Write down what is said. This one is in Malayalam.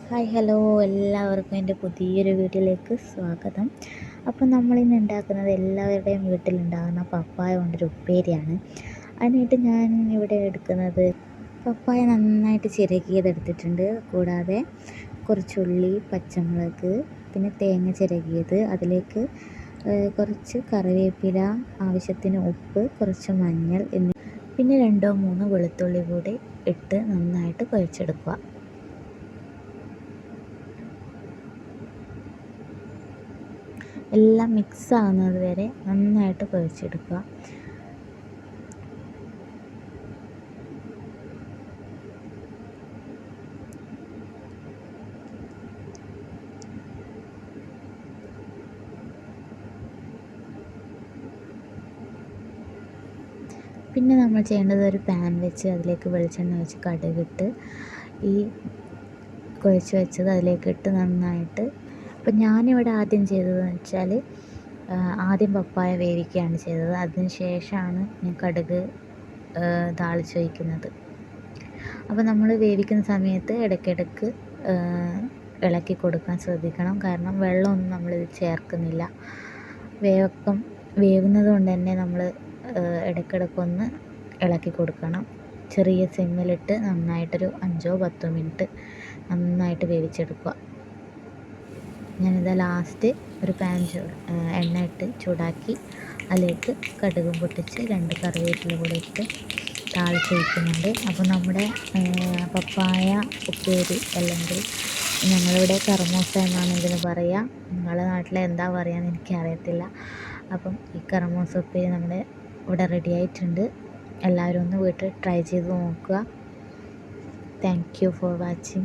ഹായ് ഹലോ എല്ലാവർക്കും എൻ്റെ പുതിയൊരു വീഡിയോയിലേക്ക് സ്വാഗതം. അപ്പോൾ നമ്മളിന്ന് ഉണ്ടാക്കുന്നത് എല്ലാവരുടെയും വീട്ടിലുണ്ടാകുന്ന പപ്പായ കൊണ്ടൊരു ഉപ്പേരിയാണ്. അതിനായിട്ട് ഞാൻ ഇവിടെ എടുക്കുന്നത് പപ്പായ നന്നായിട്ട് ചിരകിയതെടുത്തിട്ടുണ്ട്. കൂടാതെ കുറച്ച് ഉള്ളി, പച്ചമുളക്, പിന്നെ തേങ്ങ ചിരകിയത്, അതിലേക്ക് കുറച്ച് കറിവേപ്പില, ആവശ്യത്തിന് ഉപ്പ്, കുറച്ച് മഞ്ഞൾ പിന്നെ 2-3 വെളുത്തുള്ളി കൂടി ഇട്ട് നന്നായിട്ട് കുഴച്ചെടുക്കുക. എല്ലാം മിക്സ് ആകുന്നത് വരെ നന്നായിട്ട് കുഴച്ചെടുക്കുക. പിന്നെ നമ്മൾ ചെയ്യേണ്ടത് ഒരു പാൻ വെച്ച് അതിലേക്ക് വെളിച്ചെണ്ണ ഒഴിച്ച് കടുകിട്ട് ഈ കുഴച്ച് വെച്ചത് അതിലേക്ക് ഇട്ട് നന്നായിട്ട്. അപ്പം ഞാനിവിടെ ആദ്യം ചെയ്തതെന്ന് വെച്ചാൽ ആദ്യം പപ്പായ വേവിക്കുകയാണ് ചെയ്തത്. അതിന് ശേഷമാണ് ഞാൻ കടുക് താളിച്ചൊഴിക്കുന്നത്. അപ്പോൾ നമ്മൾ വേവിക്കുന്ന സമയത്ത് ഇടയ്ക്കിടയ്ക്ക് ഇളക്കി കൊടുക്കാൻ ശ്രദ്ധിക്കണം. കാരണം വെള്ളമൊന്നും നമ്മളിത് ചേർക്കുന്നില്ല. വേവുന്നത് കൊണ്ട് തന്നെ നമ്മൾ ഇടയ്ക്കിടയ്ക്കൊന്ന് ഇളക്കി കൊടുക്കണം. ചെറിയ സിമ്മിലിട്ട് നന്നായിട്ടൊരു 5-10 മിനിറ്റ് നന്നായിട്ട് വേവിച്ചെടുക്കുക. ഞാനിതാ ലാസ്റ്റ് ഒരു പാൻ എണ്ണ ഇട്ട് ചൂടാക്കി അതിലേക്ക് കടുകും പൊട്ടിച്ച് 2 കറിവേപ്പില കൂടെ ഇട്ട് താളിച്ചൊഴിക്കുന്നുണ്ട്. അപ്പോൾ നമ്മുടെ പപ്പായ ഉപ്പേരി, അല്ലെങ്കിൽ ഞങ്ങളിവിടെ കർമൂസ എന്നാണ് ഇതിന് പറയുക. നിങ്ങളുടെ നാട്ടിൽ എന്താ പറയുകയെന്ന് എനിക്കറിയത്തില്ല. അപ്പം ഈ കർമൂസ ഉപ്പേരി നമ്മുടെ ഇവിടെ റെഡി ആയിട്ടുണ്ട്. എല്ലാവരും ഒന്ന് വീട്ടിൽ ട്രൈ ചെയ്ത് നോക്കുക. Thank you for watching.